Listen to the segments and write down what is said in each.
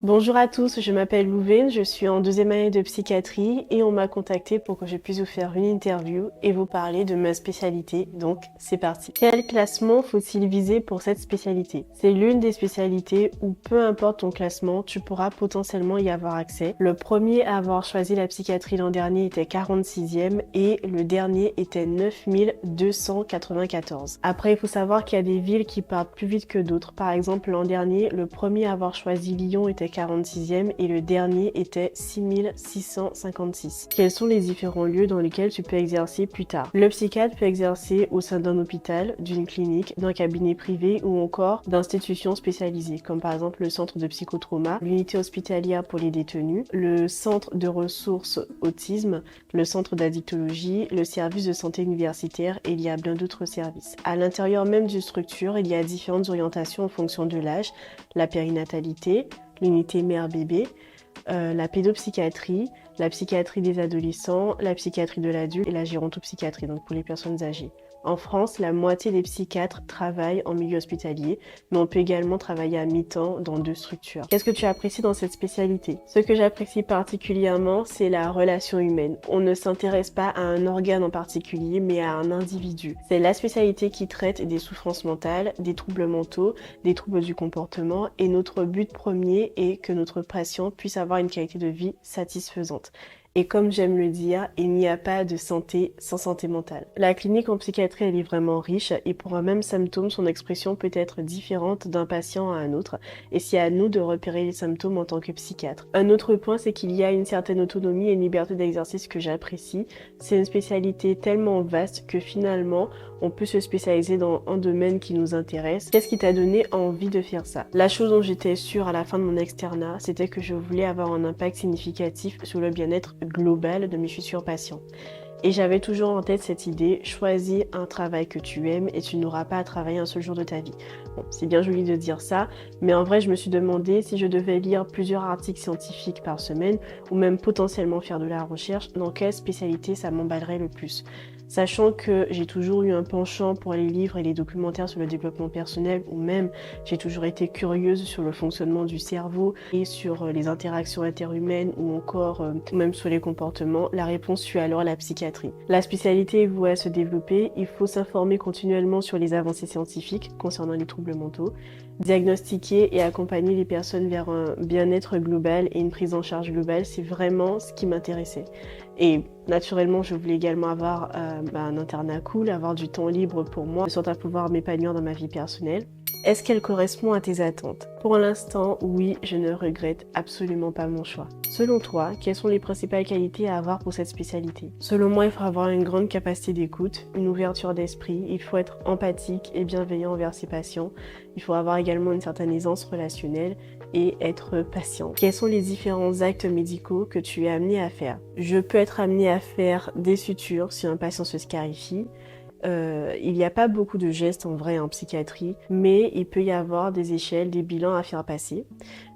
Bonjour à tous, je m'appelle Louvain, je suis en deuxième année de psychiatrie et on m'a contacté pour que je puisse vous faire une interview et vous parler de ma spécialité, donc c'est parti. Quel classement faut-il viser pour cette spécialité? C'est l'une des spécialités où peu importe ton classement, tu pourras potentiellement y avoir accès. Le premier à avoir choisi la psychiatrie l'an dernier était 46e et le dernier était 9294. Après, il faut savoir qu'il y a des villes qui partent plus vite que d'autres. Par exemple, l'an dernier, le premier à avoir choisi Lyon était 46e et le dernier était 6656. Quels sont les différents lieux dans lesquels tu peux exercer plus tard? Le psychiatre peut exercer au sein d'un hôpital, d'une clinique, d'un cabinet privé ou encore d'institutions spécialisées, comme par exemple le centre de psychotrauma, l'unité hospitalière pour les détenus, le centre de ressources autisme, le centre d'addictologie, le service de santé universitaire et il y a bien d'autres services. À l'intérieur même d'une structure, il y a différentes orientations en fonction de l'âge, la périnatalité, l'unité mère-bébé, la pédopsychiatrie, la psychiatrie des adolescents, la psychiatrie de l'adulte et la gérontopsychiatrie, donc pour les personnes âgées. En France, la moitié des psychiatres travaillent en milieu hospitalier, mais on peut également travailler à mi-temps dans deux structures. Qu'est-ce que tu apprécies dans cette spécialité? Ce que j'apprécie particulièrement, c'est la relation humaine. On ne s'intéresse pas à un organe en particulier, mais à un individu. C'est la spécialité qui traite des souffrances mentales, des troubles mentaux, des troubles du comportement, et notre but premier est que notre patient puisse avoir une qualité de vie satisfaisante. Et comme j'aime le dire, il n'y a pas de santé sans santé mentale. La clinique en psychiatrie, elle est vraiment riche et pour un même symptôme, son expression peut être différente d'un patient à un autre et c'est à nous de repérer les symptômes en tant que psychiatre. Un autre point, c'est qu'il y a une certaine autonomie et une liberté d'exercice que j'apprécie. C'est une spécialité tellement vaste que finalement, on peut se spécialiser dans un domaine qui nous intéresse. Qu'est-ce qui t'a donné envie de faire ça? La chose dont j'étais sûre à la fin de mon externat, c'était que je voulais avoir un impact significatif sur le bien-être global de mes futurs patients. Et j'avais toujours en tête cette idée, choisis un travail que tu aimes et tu n'auras pas à travailler un seul jour de ta vie. Bon, c'est bien joli de dire ça, mais en vrai, je me suis demandé si je devais lire plusieurs articles scientifiques par semaine ou même potentiellement faire de la recherche, dans quelle spécialité ça m'emballerait le plus. Sachant que j'ai toujours eu un penchant pour les livres et les documentaires sur le développement personnel ou même j'ai toujours été curieuse sur le fonctionnement du cerveau et sur les interactions interhumaines ou encore même sur les comportements, la réponse fut alors la psychiatrie. La spécialité est vouée à se développer, il faut s'informer continuellement sur les avancées scientifiques concernant les troubles mentaux, diagnostiquer et accompagner les personnes vers un bien-être global et une prise en charge globale, c'est vraiment ce qui m'intéressait. Et naturellement, je voulais également avoir un internat cool, avoir du temps libre pour moi, de sorte à pouvoir m'épanouir dans ma vie personnelle. Est-ce qu'elle correspond à tes attentes? Pour l'instant, oui, je ne regrette absolument pas mon choix. Selon toi, quelles sont les principales qualités à avoir pour cette spécialité? Selon moi, il faut avoir une grande capacité d'écoute, une ouverture d'esprit, il faut être empathique et bienveillant envers ses patients, il faut avoir également une certaine aisance relationnelle et être patient. Quels sont les différents actes médicaux que tu es amené à faire? Je peux être amené à faire des sutures si un patient se scarifie. Il n'y a pas beaucoup de gestes en vrai en psychiatrie, mais il peut y avoir des échelles, des bilans à faire passer.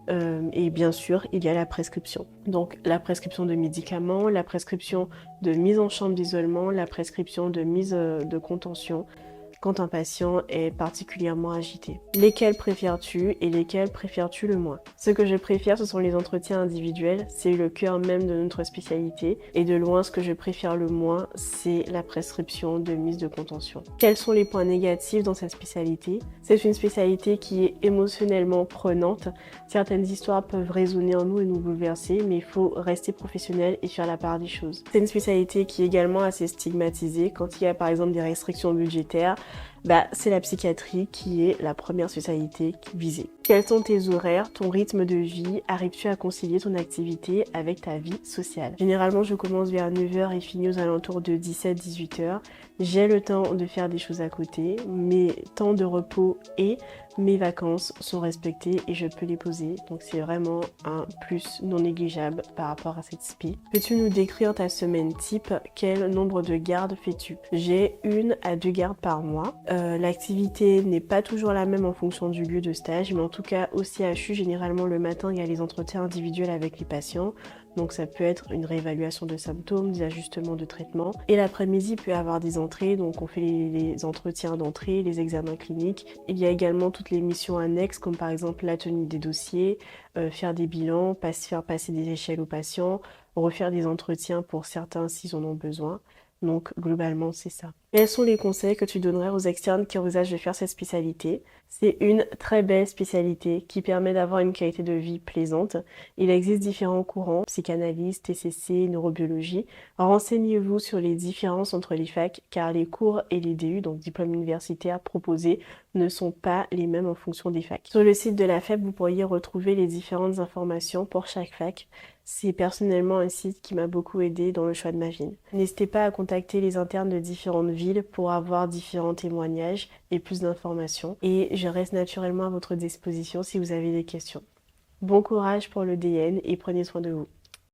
Et bien sûr, il y a la prescription. Donc la prescription de médicaments, la prescription de mise en chambre d'isolement, la prescription de mise de contention quand un patient est particulièrement agité. Lesquels préfères-tu et lesquels préfères-tu le moins? Ce que je préfère, ce sont les entretiens individuels, c'est le cœur même de notre spécialité et de loin ce que je préfère le moins, c'est la prescription de mise de contention. Quels sont les points négatifs dans cette spécialité? C'est une spécialité qui est émotionnellement prenante. Certaines histoires peuvent résonner en nous et nous bouleverser, mais il faut rester professionnel et faire la part des choses. C'est une spécialité qui est également assez stigmatisée quand il y a par exemple des restrictions budgétaires. C'est la psychiatrie qui est la première spécialité visée. Quels sont tes horaires, ton rythme de vie? Arrives-tu à concilier ton activité avec ta vie sociale? Généralement, je commence vers 9h et finis aux alentours de 17-18h. J'ai le temps de faire des choses à côté. Mes temps de repos et mes vacances sont respectés et je peux les poser. Donc c'est vraiment un plus non négligeable par rapport à cette SPI. Peux-tu nous décrire ta semaine type? Quel nombre de gardes fais-tu? J'ai 1 à 2 gardes par mois. L'activité n'est pas toujours la même en fonction du lieu de stage, mais en tout cas au CHU, généralement le matin, il y a les entretiens individuels avec les patients. donc ça peut être une réévaluation de symptômes, des ajustements de traitement. Et l'après-midi peut avoir des entrées, donc on fait les entretiens d'entrée, les examens cliniques. Il y a également toutes les missions annexes, comme par exemple la tenue des dossiers, faire des bilans, faire passer des échelles aux patients, refaire des entretiens pour certains s'ils en ont besoin. Donc globalement, c'est ça. Quels sont les conseils que tu donnerais aux externes qui envisagent de faire cette spécialité? C'est une très belle spécialité qui permet d'avoir une qualité de vie plaisante. Il existe différents courants, psychanalyse, TCC, neurobiologie. Renseignez-vous sur les différences entre les facs car les cours et les DU, donc diplômes universitaires proposés, ne sont pas les mêmes en fonction des facs. Sur le site de la FEP, vous pourriez retrouver les différentes informations pour chaque fac. C'est personnellement un site qui m'a beaucoup aidé dans le choix de ma ville. N'hésitez pas à contacter les internes de différentes villes pour avoir différents témoignages et plus d'informations. Et je reste naturellement à votre disposition si vous avez des questions. Bon courage pour le DN et prenez soin de vous.